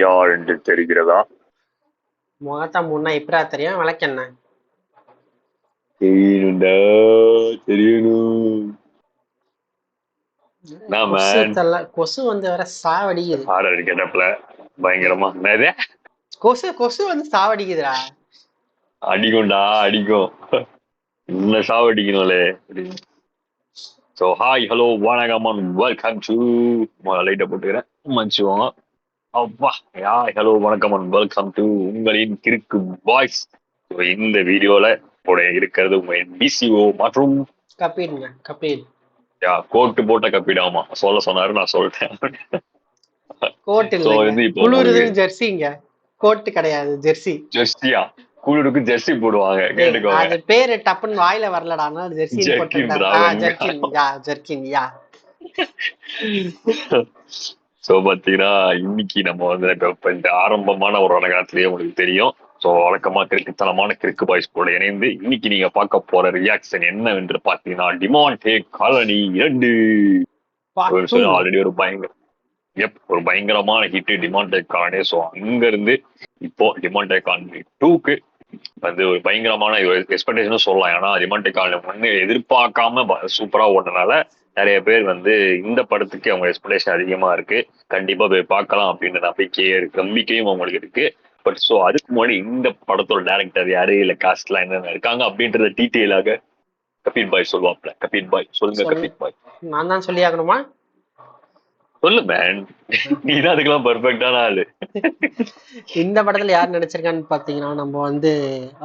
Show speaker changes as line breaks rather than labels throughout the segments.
யார் என்று தெரிகிறதா?
முகத்தா முன்னா இப்படா தெரியும் விளக்கென்ன
தெரியணும்டா, தெரியணும்.
கொசு வந்து வர சாவடிக்குது.
ஆர்டர் கேட்டப்ல பயங்கரமா என்னது
கொசு வந்து சாவடிக்குதுடா.
அடிக்கும்டா, அடிக்கும். என்ன சாவடிக்கணும்லே. ஸோ ஹாய் ஹலோ வணக்கம் அண்ட் வெல்கம் டு லைட்டை போட்டுக்கிறேன் மன்னிச்சுவோங்க. அப்பா ஹாய் ஹலோ வணக்கம் அண்ட் வெல்கம் டு உங்களின் கிறுக்கு பாய்ஸ். இந்த வீடியோல இருக்கிறது உங்களின் பிசிஓ மற்றும்
கபீல்
கோட்டு போட்ட கப்பிடாமா சொல்ல சொன்னாரு, நான் சொல்லிட்டேன்.
கோட் இல்ல, குளிருது ஜெர்சிங்க, கோட் கிடையாது ஜெர்சி.
ஜெர்சியா? குளிருக்கு ஜெர்சி போடுவாங்க, கேட்டுக்கோங்க.
அது பேரு டப்புன்னு வாயில வரலடா, ஜெர்சி ஜெர்கின்.
சோ பாத்தீங்கன்னா இன்னைக்கு நம்ம வந்து இந்த ஆரம்பமான ஒரு காலத்திலேயே உங்களுக்கு தெரியும். ஸோ வழக்கமா கிறுக்குத்தனமான கிறுக்கு பாய்ஸ் கூட இணைந்து இன்னைக்கு நீங்க பார்க்க போற ரியாக்ஷன் என்னவென்று பார்த்தீங்கன்னா டிமாண்டே காலனி 2 ஆல்ரெடி ஒரு பயங்கரமான ஹிட் டிமாண்டே காலனி. ஸோ அங்க இருந்து இப்போ டிமாண்டே காலனி 2க்கு வந்து ஒரு பயங்கரமான எக்ஸ்பெக்டேஷன் சொல்லலாம். ஏன்னா டிமாண்டே காலனி வந்து எதிர்பார்க்காம சூப்பரா ஓடுறதுனால நிறைய பேர் வந்து இந்த படத்துக்கு அவங்க எக்ஸ்பெக்டேஷன் அதிகமா இருக்கு. கண்டிப்பா போய் பார்க்கலாம் அப்படின்ற நம்பிக்கையும் அவங்களுக்கு இருக்கு. பட் ஸோ அதுக்கு முன்னாடி இந்த படத்தோட டைரக்டர் யாரு, இல்ல காஸ்ட் எல்லாம் என்னென்ன இருக்காங்க அப்படின்றத டீட்டெயிலாக கபீல் பாய் சொல்லுவாப்ல. கபீல் பாய் சொல்லுங்க. கபீல் பாய்
நான் தான் சொல்லி ஆகணுமா?
சொல்லு மேன், நீதான் அதுக்கெல்லாம் பெர்ஃபெக்டான ஆளு.
இந்த படத்துல யார் நடிச்சிருக்கான்னு பாத்தீங்கன்னா நம்ம வந்து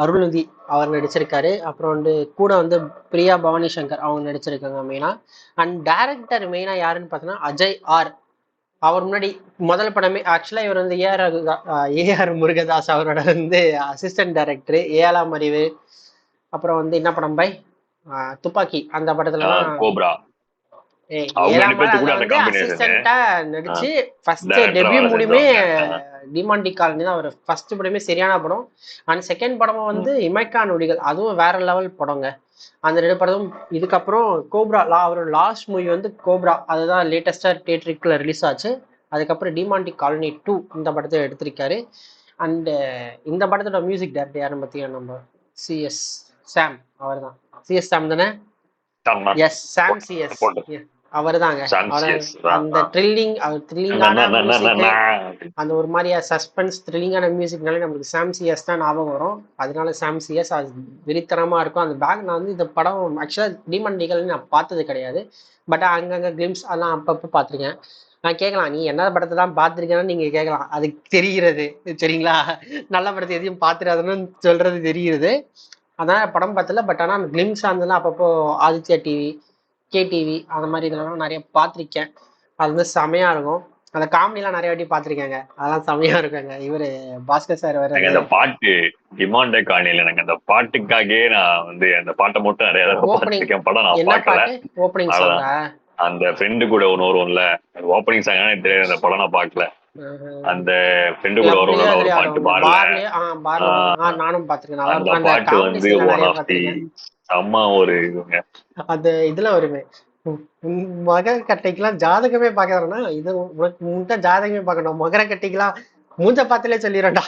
அருள்நிதி அவர் நடிச்சிருக்காரு. அப்புறம் வந்து கூட வந்து பிரியா பவானி சங்கர் அவங்க நடிச்சிருக்காங்க மெயினா. அண்ட் டைரக்டர் மெயினா யாருன்னு பாத்தீங்கன்னா அஜய் ஆர். அவர் முன்னாடி முதல் படமே ஆக்சுவலா இவர் வந்து ஏஆர் முருகதாஸ் அவரோட வந்து அசிஸ்டன்ட் டைரக்டர். ஏழாம் அறிவு, அப்புறம் வந்து என்ன படம் பாய், துப்பாக்கி, அந்த படத்துல
கோப்ரா
நடிச்சு ஃபர்ஸ்ட் டெபியூ மூலியமே டிமாண்டி காலனி தான் அவர் ஃபர்ஸ்ட் படமே சரியான படம். அண்ட் செகண்ட் படமும் வந்து இமைக்கா நொடிகள், அதுவும் வேற லெவல் படங்க. அந்த 2 படமும். இதுக்கப்புறம் கோப்ரா அவரோட லாஸ்ட் மூவி வந்து கோப்ரா, அதுதான் லேட்டஸ்டா தியேட்டருக்குள்ள ரிலீஸ் ஆச்சு. அதுக்கப்புறம் டிமாண்டி காலனி 2 இந்த படத்தை எடுத்திருக்காரு. அண்ட் இந்த படத்தோட மியூசிக் டைரக்டர் யாருன்னு பார்த்தீங்கன்னா நம்ம சிஎஸ் சாம். அவர் தான் சிஎஸ் சாம் தானே? எஸ், சாம் சிஎஸ் அவர் தாங்க. அந்த த்ரில்லிங்கான அந்த ஒரு மாதிரியா சஸ்பென்ஸ் த்ரில்லிங்கான மியூசிக்னாலே நம்மளுக்கு சாம் சிஎஸ் தான் ஞாபகம் வரும். அதனால சாம் சிஎஸ் அது வெறித்தனமா இருக்கும் அந்த பேக். நான் வந்து இந்த படம் ஆக்சுவலா டிமாண்டிகள் நான் பார்த்தது கிடையாது. பட் அங்கங்க கிளிம்ஸ் அதெல்லாம் அப்பப்போ பார்த்துருக்கேன். நான் கேட்கலாம், நீ என்ன படத்தை தான் பார்த்துருக்கேன்னு நீங்க கேட்கலாம், அதுக்கு தெரிகிறது சரிங்களா. நல்ல படத்தை எதையும் பார்த்துடாதுன்னு சொல்றது தெரிகிறது. அதனால படம் பார்த்தல. பட் ஆனால் அந்த கிளிம்ஸ் இருந்ததுலாம் அப்பப்போ ஆதித்யா டிவி, கேடிவி அந்த மாதிரி இதெல்லாம் நிறைய பார்த்துருக்கேன். அது வந்து செமையா இருக்கும். அந்த காமெடிலாம் நிறைய வாட்டி பார்த்துருக்கேங்க, அதெல்லாம் செமையா இருக்குங்க. இவரு பாஸ்கர் சார் வேற
அந்த பாட்டு டிமாண்டே காலனில எனக்கு அந்த பாட்டுக்காகவே நான் வந்து அந்த பாட்டை மட்டும் நிறைய பார்த்துருக்கேன். படம் நான் பார்க்கல.
ஓப்பனிங்
அந்த ஃப்ரெண்டு கூட ஒன்று வரும்ல, ஓப்பனிங் சாங் தெரியாது, அந்த படம் நான் பார்க்கல. அந்த ஃப்ரெண்டு கூட வரும்ல ஒரு பாட்டு,
நானும் பார்த்திருக்கேன்.
அந்த பாட்டு வந்து ஒன் ஆஃப் தி செம்ம ஒரு இதுங்க.
அந்த இதுல வருமே, மகர கட்டைக்கெல்லாம் ஜாதகமே பாக்குறேன்னா இது உனக்கு ஜாதகமே பார்க்கணும், மகர கட்டைக்கெல்லாம் மூஞ்ச பார்த்தாலே சொல்லிடும்டா.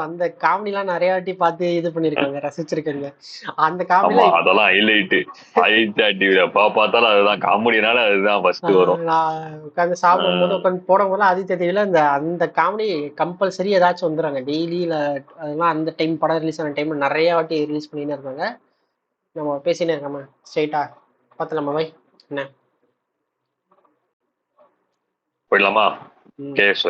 அந்த காமெடி எல்லாம் நிறைய வாட்டி பார்த்து இது பண்ணிருக்காங்க, ரசிச்சிருக்காங்க. அந்த காமெடி
அதெல்லாம் ஹைலைட். பார்த்தாலும் அதுதான் காமெடினால அதுதான் ஃபர்ஸ்ட் வரும்.
நான் உட்காந்து சாப்பிடும் போது உட்காந்து போடும் போது ஆதித்ய டிவில அந்த காமெடி கம்பல்சரி ஏதாச்சும் வந்துடுறாங்க டெய்லியில. அதெல்லாம் அந்த டைம் படம் ரிலீஸ் ஆன டைம்ல நிறைய வாட்டி ரிலீஸ் பண்ணினே இருக்காங்க. நம்ம பேசினே இருக்காம ஸ்ட்ரைட்டா பார்த்தலாமா பாய்? என்ன
போயிடலாமா?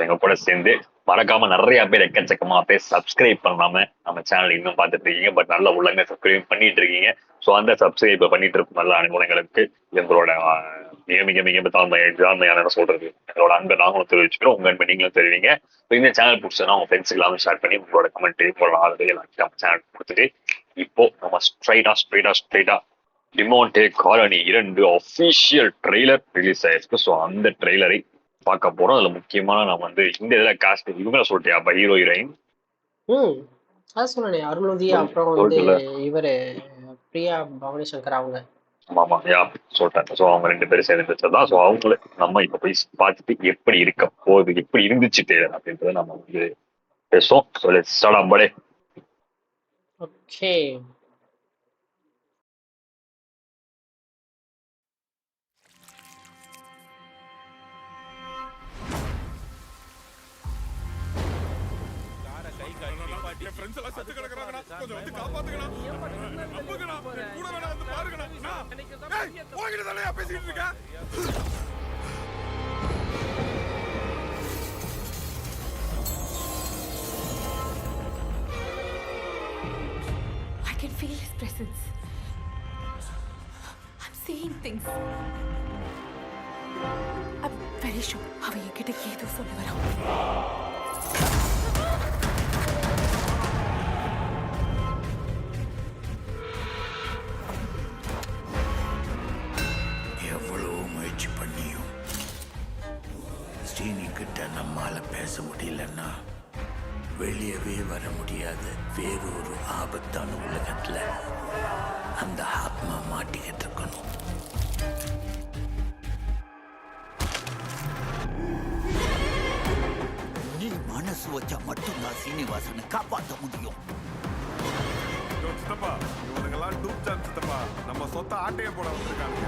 எங்க கூட சேர்ந்து மறக்காம நிறைய பேர் எக்கச்சக்கமா பேர் சப்ஸ்கிரைப் பண்ணாம நம்ம சேனல் இன்னும் பார்த்துட்டு இருக்கீங்க. பட் நல்ல உள்ளங்க சப்ஸ்கிரைப் பண்ணிட்டு இருக்கீங்க. ஸோ அந்த சப்ஸ்கிரைப் பண்ணிட்டு இருக்கும் நல்ல அனுகூலங்களுக்கு எங்களோட மிக மிக மிக தாழ்மையான சொல்றது எங்களோட அன்பை நாங்களும் தெரிவிச்சுக்கிறோம். உங்க அன்பை நீங்களும் தெரிவிங்க. இந்த சேனல் பிடிச்சதுன்னா உங்க ஃப்ரெண்ட்ஸுக்கு எல்லாமே ஷேர் பண்ணி உங்களோட கமெண்ட் உங்களோட ஆதரவு எல்லாத்தையும் நம்ம சேனல் கொடுத்துட்டு இப்போ நம்ம ஸ்ட்ரைட்டா டிமாண்டே காலனி 2 அஃபிஷியல் ட்ரெய்லர் ரிலீஸ் ஆயிருக்கு. ஸோ அந்த ட்ரெய்லரை பார்க்க போறோம். அதுல முக்கியமான நான் வந்து இந்த இதுல காஸ்ட் இவங்கள சொல்லிட்டியா ஹீரோ ஹீரோயின்?
அதான் சொன்னேன், அருள்நிதி, அப்புறம் வந்து இவரு பிரியா பவானி சங்கர் அவங்க.
ஆமா யா சொல்லிட்டேன். ஸோ அவங்க 2 பேரும் சேர்ந்து வச்சதுதான். ஸோ அவங்கள நம்ம இப்ப போய் பார்த்துட்டு எப்படி இருக்க போகுது, எப்படி இருந்துச்சு டெய்லர் அப்படின்றத நம்ம வந்து பேசுவோம். ஸோ லெட்ஸ் ஸ்டார்ட் அம்படே.
Okay.
I can feel his presence. I'm seeing things. I'm very sure அவன் என்கிட்ட ஏதோ சொல்ல வரான்.
எவ்வளவு முயற்சி பண்ணியும் ஸ்ரீனி கிட்ட நம்மால பேச முடியலன்னா வெளியவே வர முடியாத வேறொரு ஆபத்தான உலகத்துல அந்த ஆத்மா மாட்டிக்கிட்டு இருக்கணும். நீ மனசு வச்சா மட்டும்தான் சீனிவாசனை காப்பாற்ற முடியும்.
சித்தப்பா இவனுங்கெல்லாம் டூப் சான்ஸ் சித்தப்பா. நம்ம சொத்த ஆட்டையை போட வந்திருக்காங்க.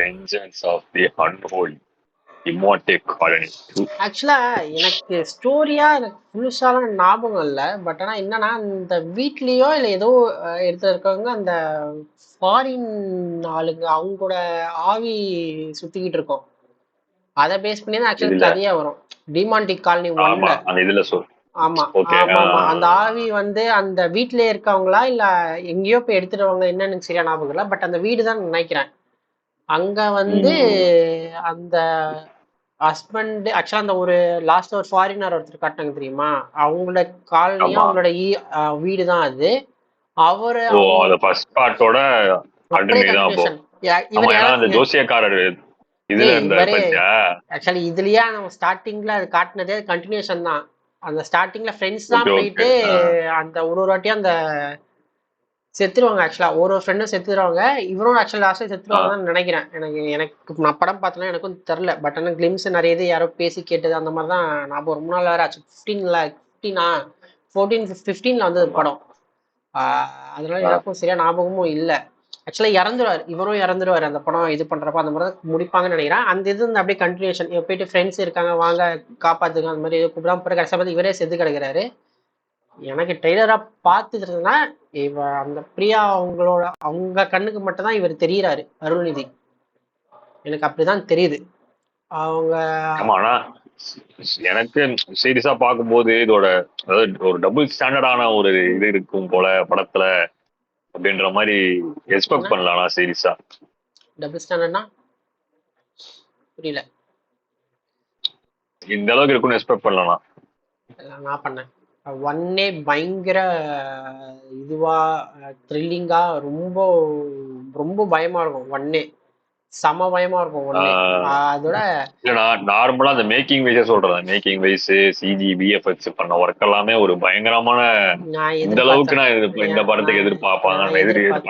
Vengeance of the Unholy, Immortal Colony 2.
ஆக்சுவலா எனக்கு ஸ்டோரியா எனக்கு முழுசாலாம் ஞாபகம் இல்லை. பட் ஆனா என்னன்னா இந்த வீட்லயோ இல்லை ஏதோ இடத்துல இருக்கவங்க அந்த ஃபாரின் ஆளுங்க அவங்களோட ஆவி சுத்திக்கிட்டு இருக்கோம். அதை பேஸ் பண்ணி தான் ஆக்சுவலி
இதுல
கதையா வரும். டிமாண்டிக் காலனி
ஆமா
ஒன்ல.
அந்த இதுல சொல்.
ஆமா
ஓகே.
ஆமா ஆமா அந்த ஆவி வந்து அந்த வீட்லயே இருக்கவங்களா இல்ல எங்கேயோ போய் எடுத்துடுவாங்க என்னன்னு எனக்கு சரியா ஞாபகம் இல்லை. பட் அந்த வீடு தான் நினைக்கிறேன். அங்க வந்து அந்த ஹஸ்பண்ட் ஆக்சுவலா அந்த ஒரு லாஸ்ட் ஒரு ஃபாரினர் ஒருத்தர் காட்டினாங்க தெரியுமா, அவங்களோட காலனியும்
ஆமா.
அவங்களோட வீடு தான் அது. அவரு
ஓ அந்த ஃபர்ஸ்ட் பார்ட்டோட
அப்படியே
கண்டினியூ தான் அப்போ.
கண்டினியூஷன்.
ஆமா
இவர்
ஏன்னா அந்த
யாராவது
ஜோசியக்காரர் இதுல இருந்த
இவரு
பத்தியா.
ஆக்சுவலி இதுலயே நம்ம ஸ்டார்டிங்ல அது காட்டினதே கண்டினியூஷன் தான். அந்த ஸ்டார்டிங்ல ஃப்ரெண்ட்ஸ் தான்
ஓகே ஓகே.
போயிட்டு அந்த ஒரு ஒரு வாட்டியும் அந்த செத்துருவாங்க. ஆக்சுவலா ஒரு ஒரு ஃப்ரெண்டும் செத்துருவாங்க. இவரும் ஆக்சுவலா லாஸ்ட்ல செத்துருவாங்க தான் நினைக்கிறேன். எனக்கு நான் படம் பார்த்தேன்னா எனக்கும் தெரில. பட் ஆனால் கிளிம்ஸ் நிறைய இது யாரோ பேசி கேட்டது அந்த மாதிரி தான் ஞாபகம். ரொம்ப நாள் வேற ஆச்சு. 15 வந்தது படம். அதனால எனக்கும் சரியா ஞாபகமும் இல்லை. ஆக்சுவலா இறந்துருவார், இவரும் இறந்துருவாரு அந்த படம் இது பண்றப்ப. அந்த மாதிரி தான் முடிப்பாங்கன்னு நினைக்கிறேன். அந்த இது வந்து அப்படியே கண்டினியூஷன். போயிட்டு ஃப்ரெண்ட்ஸ் இருக்காங்க வாங்க காப்பாத்துங்க அந்த மாதிரி கூப்பிடாம போற கடைசியா பார்த்து இவரே செத்து கிடக்குறாரு. எனக்கு ட்ரெய்லரா பார்த்துருந்தா இவ அந்த பிரியா அவங்க கண்ணுக்கு மட்டும் தான் இவர் தெரியறாரு அருள்நிதி. எனக்கு அப்படிதான் தெரியுது. அவங்க
ஆமா ஆனா எனக்கு சீரியஸா பார்க்கும்போது இதோட அதாவது ஒரு டபுள் ஸ்டாண்டர்டான ஒரு இது இருக்கும் போல படத்துல அப்படின்ற மாதிரி எக்ஸ்பெக்ட் பண்ணலாம் சீரியஸா.
டபுள் ஸ்டாண்டர்ட்னா புரியல.
இந்த அளவுக்கு இருக்கும்னு எக்ஸ்பெக்ட் பண்ணலாம்.
நான் பண்ணேன் ஒன்னே பயங்கர இதுவா த்ரில்லிங்கா ரொம்ப ரொம்ப பயமா இருக்கும். ஒன்னே செம பயமா இருக்கும் ஒன்னே. அதோட
இல்ல நான் நார்மலா அந்த மேக்கிங் வைஸே சொல்றேன். மேக்கிங் வைஸ் சிஜி விஎஃப்எக்ஸ் பண்ண ஒர்க் எல்லாமே ஒரு பயங்கரமான இந்த அளவுக்கு நான் இந்த படத்துக்கு எதிர்பார்ப்பாங்க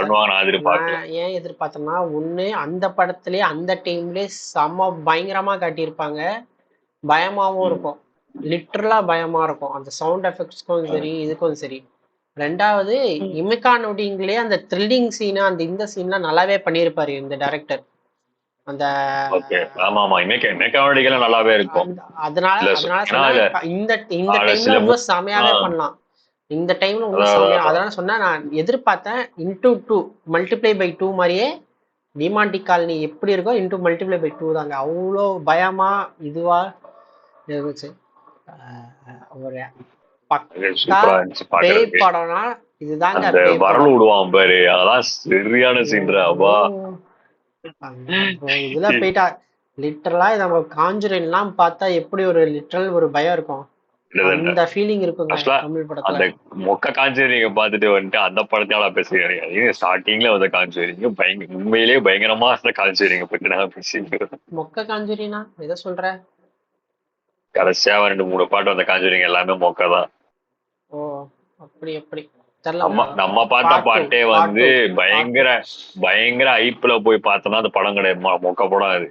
பண்ணுவாங்க. நான் எதிர்பார்க்கல.
ஏன் எதிர்பார்த்தேன்னா ஒண்ணு அந்த படத்திலேயே அந்த டைம்லயே செம பயங்கரமா காட்டியிருப்பாங்க. பயமாவும் இருக்கும், லிட்டரலா பயமா இருக்கும். அந்த சவுண்ட் எஃபெக்ட்ஸ்க்கும் சரி இதுக்கும் சரி ரெண்டாவது இமைக்கா நொடிங்களே அந்த த்ரில்லிங் சீனு அந்த இந்த சீன்லாம் நல்லாவே பண்ணியிருப்பாரு இந்த டைரக்டர். அந்த
ஓகே ஆமா ஆமா மெக்கானிக்கெல்லாம் நல்லாவே இருக்கும்.
அதனால
இல்ல
அதனால
ஏன்னா
சொன்னா
அதுல
இந்த இந்த
அதுல
டைம்ல
சில
இன்னும் செமையாவே பண்ணலாம். இந்த டைம்ல இன்னும் செமையா அதனால சொன்னா நான் எதிர்பார்த்தேன் இன்டூ 2 மல்டிப்ளை பை 2 மாதிரியே டிமாண்டி காலனி எப்படி இருக்கோ இன்டூ மல்டிப்ளை பை 2 தாங்க. அவ்வளோ பயமா இதுவா இருந்துச்சு. ஒரு பக்கா
சூப்பரா இருந்துச்சு
பேய்
பாக்குறதுக்கு.
படம்னா இதுதாங்க
அந்த
பேய்
வரல்
படம்.
விடுவான் பாரு, அதெல்லாம் சரியான சீன்ரா. அப்பா
இதுல போயிட்டா லிட்டரலா நம்ம காஞ்சுரின்லாம் பார்த்தா எப்படி ஒரு லிட்டரல் ஒரு பயம் இருக்கும் அந்த ஃபீலிங் இருக்குங்க தமிழ் படத்துல.
அந்த மொக்க காஞ்சரிங்க பார்த்துட்டு வந்துட்டு அந்த படத்தால பேசுறீங்க. ஸ்டார்டிங்ல வந்து காஞ்சரிங்க உண்மையிலேயே பயங்கரமா அந்த காஞ்சரிங்க பத்தி நான் பேசிக்கிறேன்.
மொக்க காஞ்சுரினா எதை சொல்ற?
கடைசியா 2-3 பாட்டு அந்த காஞ்சரிங்க எல்லாமே மொக்க தான்.
ஓ அப்படி எப்படி
நம்ம பார்த்த பாட்டே வந்து பயங்கர ஐப்ல போய் பார்த்தோம்னா அந்த படம் கிடையாது, மொக்க படம் அது.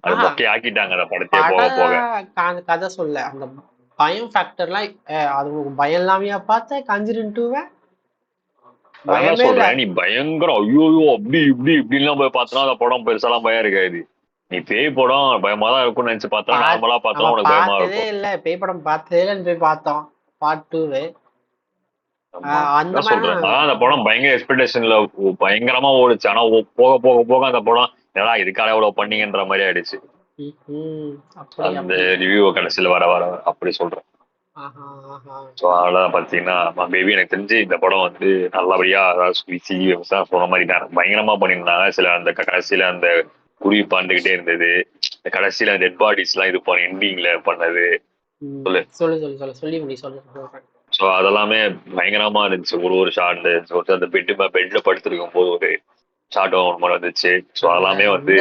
அது மொக்கைய ஆக்கிட்டாங்க அந்த படத்தையே போக போக.
கதை சொல்ல அந்த பயம் ஃபேக்டர்லாம் அது பயம் இல்லாமையா பார்த்த காஞ்சரின் 2
சொல்றேன். நீ பயங்கரம் ஐயோ அப்படி இப்படி இப்படின்லாம் போய் பார்த்தோம்னா அந்த படம் பெருசாலாம் பயம் இருக்காது. நீ பேய் படம் பயமா தான் இருக்கும்னு நினைச்சு பார்த்தா நார்மலா பார்த்தா உனக்கு பயமா இருக்கும்.
இல்ல பேய் படம் பார்த்ததே இல்ல போய் பார்த்தோம் பார்ட் 2
அந்த சொல்றேன். அந்த படம் பயங்கர எக்ஸ்பெக்டேஷன்ல பயங்கரமா ஓடுச்சு. ஆனா போக போக போக அந்த படம் ஏன்னா இதுக்காக எவ்வளவு பண்ணீங்கன்ற மாதிரி ஆயிடுச்சு. அந்த ரிவ்யூ கடைசியில வர வர அப்படி சொல்றேன். ஸோ அதெல்லாம் பார்த்தீங்கன்னா மேபி எனக்கு தெரிஞ்சு இந்த படம் வந்து நல்லபடியா அதாவது சொன்ன மாதிரி பயங்கரமா பண்ணியிருந்தாங்க. சில அந்த கடைசியில அந்த குருவி பாண்டுகிட்டே இருந்தது, கடைசியில டெட் பாடிஸ் எல்லாம் இது பண்ண எண்டிங்ல பண்ணது ஸோ அதெல்லாமே பயங்கரமா இருந்துச்சு. ஒரு ஷாட் அந்த பெட்ல படுத்திருக்கும் போது ஒரு ஷாட் ஒன்று வந்துச்சு. ஸோ அதெல்லாமே வந்து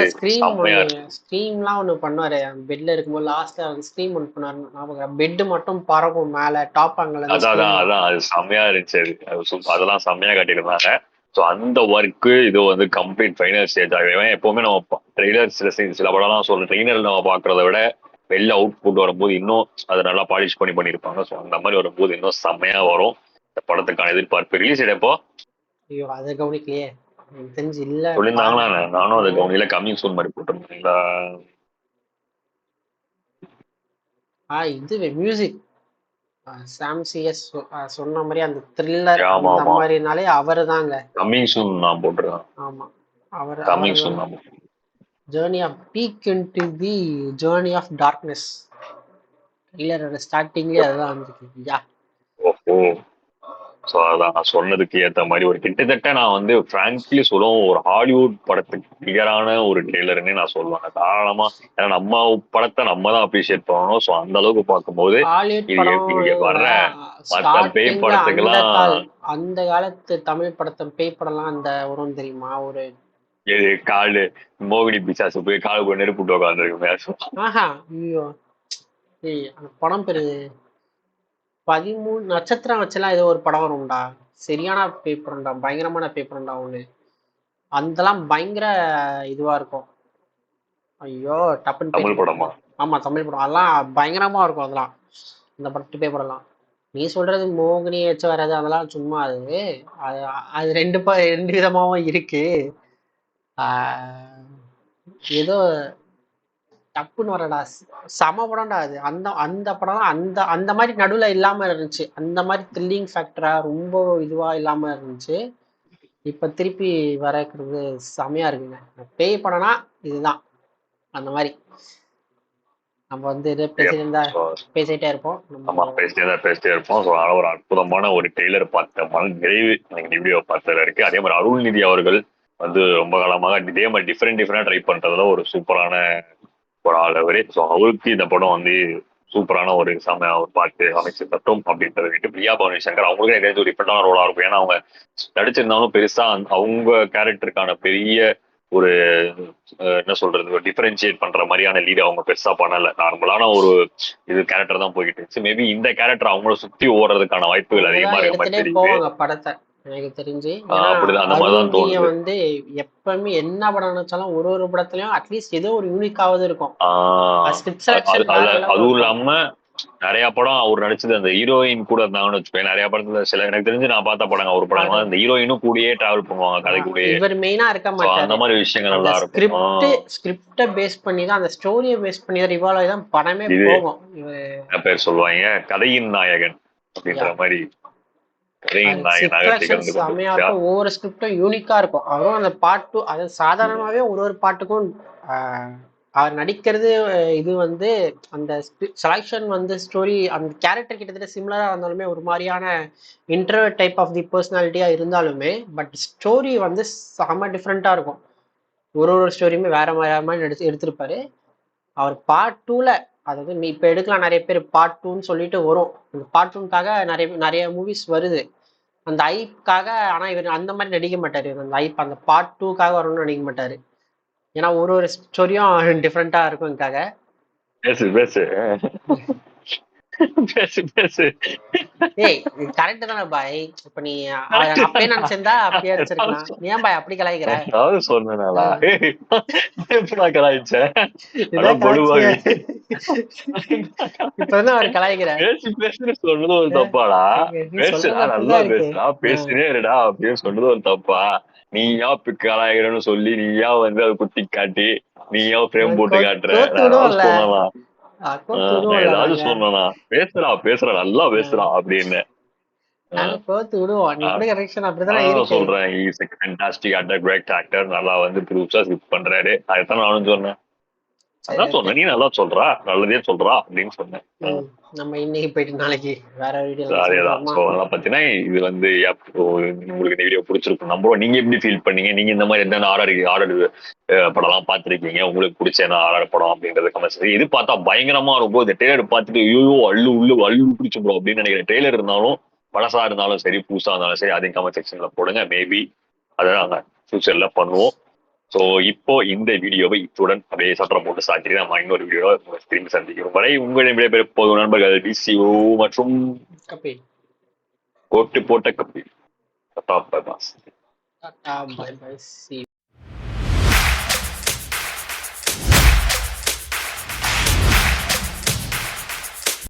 ஸ்க்ரீம்லாம் ஒன்று பண்ணுவாரு பெட்ல இருக்கும்போது லாஸ்ட்ல ஸ்க்ரீம் ஒன்று பண்ணுவாரு. பெட் மட்டும் பறக்கும் மேல டாப் ஆங்கிள்.
அதான் அது செம்மையா இருந்துச்சு. அதெல்லாம் செம்மையா காட்டியிருந்தாங்க. ஸோ அந்த ஒர்க்கு இது வந்து கம்ப்ளீட் ஃபைனல் ஸ்டேஜ் ஆகவே எப்பவுமே நம்ம ட்ரெய்லர் சில படம்லாம் சொல்ற ட்ரெய்லர் நம்ம பாக்குறத விட வெளில அவுட் புட் வரும்போது இன்னும் அதை நல்லா பாலிஷ் பண்ணிருப்பாங்க. ஸோ அந்த மாதிரி வரும்போது இன்னும் செம்மையா வரும். இந்த படத்துக்கான எதிர்பார்ப்பு ரிலீஸ் எப்போ
அதை கவனிக்கலையே தெரிஞ்சு இல்ல
சொல்லியிருந்தாங்களா? நானும் அதை கவனியில கம்மிங் சூன் மாதிரி போட்டிருந்தீங்களா?
இது மியூசிக் சாம் சிஎஸ் சொன்ன மாதிரி அந்த த்ரில்லர் அந்த மாதிரினாலே அவர்தாங்க
கம்மிங் சூன் நான் போட்டுருக்கேன்.
ஆமா அவர்
கம்மிங் சூன் நான்
journey of peak into the journey of darkness ட்ரெய்லரோட ஸ்டார்டிங்லயே அதுதான் வந்துருக்கு.
ஓஹோ ஸோ அதான் நான் சொன்னதுக்கு ஏற்ற மாதிரி ஒரு கிட்டத்தட்ட நான் வந்து ஃப்ராங்க்லி சொல்லுவோம் ஒரு ஹாலிவுட் படத்துக்கு கிளியரான ஒரு ட்ரெய்லர்னே நான் சொல்லுவேன் தாராளமா. ஏன்னா நம்ம படத்தை நம்ம தான் அப்ரிஷியேட் பண்ணணும். ஸோ அந்த அளவுக்கு பார்க்கும்போது வர்ற மற்ற பேய் படத்துக்கெல்லாம்
அந்த காலத்து தமிழ் படத்தை பேய் படம்லாம் அந்த வரும் தெரியுமா? ஒரு
காலு மோகினி பிசாசு போய் காலு போய் நெருப்புட்டு உட்காந்துருக்கு.
அந்த படம் பேரு 13 நட்சத்திரம் வச்செல்லாம் ஏதோ ஒரு படம் வரும்டா, சரியான பேப்பர்டா, பயங்கரமான பேப்பர்டா ஒண்ணு. அதெல்லாம் பயங்கர இதுவா இருக்கும். ஐயோ டப்புன்னு
தமிழ் படமா?
ஆமா தமிழ் படம். அதெல்லாம் பயங்கரமா இருக்கும். அதெல்லாம் இந்த படத்து பேப்பர்லாம் நீ சொல்றது மோகினி வச்சு வர்றது அதெல்லாம் சும்மா அது ரெண்டு விதமாவும் இருக்கு. ஏதோ டப்புன்னு வரடா சம படம்டா அது. அந்த படம் அந்த மாதிரி நடுவுல இல்லாம இருந்துச்சு. அந்த மாதிரி த்ரில்லிங் ஃபேக்டரா ரொம்ப இதுவா இல்லாம இருந்துச்சு. இப்ப திருப்பி வரக்கிறது செமையா இருக்குங்க. பேய் படம்னா இதுதான் அந்த மாதிரி. நம்ம வந்து பேசிட்டே இருப்போம்.
பேசிட்டே இருப்போம். ஒரு அற்புதமான ஒரு ட்ரெய்லர் பார்த்த மன நிறைவு எனக்கு வீடியோ பார்த்ததுல இருக்கு. அதே மாதிரி அருள்நிதி அவர்கள் வந்து ரொம்ப காலமாக இதே மாதிரி டிஃப்ரெண்டா ட்ரை பண்றதுல ஒரு சூப்பரான ஒரு ஆள் அவரு. ஸோ அவருக்கு இந்த படம் வந்து சூப்பரான ஒரு செம ஒரு பாட்டு அமைச்சு தட்டும் அப்படின்றத விட்டு பிரியா பவானி சங்கர் அவங்களுக்கு ஏதாச்சும் ஒரு டிஃப்ரெண்டான ரோலா இருக்கும். ஏன்னா அவங்க நடிச்சிருந்தாலும் பெருசா அவங்க கேரக்டருக்கான பெரிய ஒரு என்ன சொல்றது டிஃபரன்சியேட் பண்ற மாதிரியான லீட் அவங்க பெருசா பண்ணல. நார்மலான ஒரு இது கேரக்டர் தான் போயிட்டு இருந்துச்சு. மேபி இந்த கேரக்டர் அவங்கள சுத்தி ஓடுறதுக்கான வாய்ப்புகள் அதிகமா இருக்க மாதிரி தெரியுது
படத்தை எனக்கு தெரிஞ்சு. வந்து எப்பவுமே என்ன படம் நினைச்சாலும் ஒரு படத்துலயும் அட்லீஸ்ட் ஏதோ ஒரு யூனிக்காவது இருக்கும்.
அதுவும் இல்லாம நிறைய படம் அவர் நடிச்சது அந்த ஹீரோயின் கூட இருந்தாங்கன்னு வச்சுக்கோங்க. நிறைய படத்துல சில எனக்கு தெரிஞ்சு நான் பார்த்த படங்க ஒரு படம் அந்த ஹீரோயினும் கூடயே டிராவல் பண்ணுவாங்க கதைக்குள்ளேயே.
இவர் மெயினா இருக்க
So,
மாட்டாரு.
அந்த மாதிரி விஷயங்கள்
அந்த
நல்லா இருக்கும்.
ஸ்கிரிப்ட பேஸ் பண்ணி தான், அந்த ஸ்டோரியை பேஸ் பண்ணி தான் ரிவால்வ் ஆகி தான் படமே
இது
போகும். இவர்
என்ன பேர் சொல்லுவாங்க, கதையின் நாயகன் அப்படின்ற மாதிரி. கதையின் நாயகனாக
சிக்ரேஷன்
திகழ்ந்து
செமையா
கொண்டிருக்கிறார்.
இருக்கும். ஒவ்வொரு ஸ்கிரிப்டும் யூனிக்கா இருக்கும். அவரும் அந்த பார்ட் 2 அது சாதாரணமாவே ஒரு பாட்டுக்கும் அவர் நடிக்கிறது இது வந்து அந்த செலக்ஷன் வந்து ஸ்டோரி அந்த கேரக்டர் கிட்டத்தட்ட சிமிலரா இருந்தாலுமே ஒரு மாதிரியான இன்டர்வெட் டைப் ஆஃப் தி பர்சனாலிட்டியா இருந்தாலுமே பட் ஸ்டோரி வந்து செம டிஃப்ரெண்டா இருக்கும். ஒரு ஸ்டோரியுமே வேற மாதிரி எடுத்திருப்பாரு. அவர் பார்ட் 2ல அதாவது நீ இப்ப எடுக்கலாம், நிறைய பேர் பார்ட் 2ன்னு சொல்லிட்டு வரும். அந்த பார்ட் 2க்காக நிறைய மூவிஸ் வருது அந்த ஐப்காக. ஆனா இவர் அந்த மாதிரி நடிக்க மாட்டாரு. இவர் அந்த ஐப் அந்த பார்ட் 2க்காக வரணும்னு நடிக்க மாட்டாரு. ஏன்னா ஒரு ஸ்டோரியும் டிஃப்ரெண்டா இருக்கும்க்காக.
பேசு பேசு பேசு பேசு.
ஏய் கரெக்ட் தானே பாய். இப்ப நீ அப்பயே நினைச்சிருந்தா அப்பயே அடிச்சிருக்கலாம். நீ ஏன் பாய் அப்படி கலாய்க்கிற?
அதாவது சொன்னேனாடா எப்படா கலாய்ச்சேன்?
இதான் இப்பதான் அவர் கலாய்க்கிற.
பேசி பேசுன்னு சொன்னது ஒரு தப்பாடா. பேசுடா நல்லா பேசுடா பேசினே இருடா அப்படின்னு சொன்னது ஒரு தப்பா? நீயா கலாய்கிறன்னு சொல்லி நீயா வந்து அதை குத்தி காட்டி நீயா ஃப்ரேம் போட்டு காட்டுற? சொன்னலாம் ஏதாவது சொன்னா பேசுறா பேசுறா நல்லா பேசுறா அப்படின்னு
கோத்து விடுவோம். நீ கூட கரெக்ஷன் அப்படிதான் இருக்கு.
சொல்றேன். Is a fantastic actor, great actor. நல்லா வந்து ப்ரூவ்ஸா ஸ்கிரிப்ட் பண்றாரு. அதான் நானும் சொன்னேன். அதான் சொன்னேன், நீ நல்லா சொல்றா, நல்லதே சொல்றா அப்படின்னு சொன்னேன்.
நம்ம இன்னைக்கு போயிட்டு நாளைக்கு வேற வீடியோ.
அதேதான். சோ அதெல்லாம் பாத்தீங்கன்னா இது வந்து உங்களுக்கு இந்த வீடியோ பிடிச்சிருக்கும் நம்புறோம். நீங்க எப்படி ஃபீல் பண்ணீங்க? நீங்க இந்த மாதிரி எந்த ஆர்டர் படம் எல்லாம் பாத்துருக்கீங்க? உங்களுக்கு பிடிச்ச என்ன ஆர்டர் படம் அப்படின்றத கமெண்ட். இது பார்த்தா பயங்கரமா இருக்கும். இந்த ட்ரெய்லர் பார்த்துட்டு ஐயோ அள்ளு பிடிச்சு ப்ரோ அப்படின்னு நினைக்கிறேன். ட்ரெய்லர் இருந்தாலும் பழசா இருந்தாலும் சரி புதுசா இருந்தாலும் சரி அதையும் கமெண்ட் செக்ஷன்ல போடுங்க. மேபி அதை நாங்க ஃபியூச்சர்ல பண்ணுவோம். சோ இப்போ இந்த வீடியோவை இத்துடன் அப்படியே சத்திரம் போட்டு சாத்திரி நம்ம இன்னொரு வீடியோ திரும்பி சந்திக்கிறோம் வரை உங்களின் விடைபெற போதும் நண்பர்கள் பிசிஓ மற்றும் கோட்டு போட்ட கப்பி.
Bye bye. See you.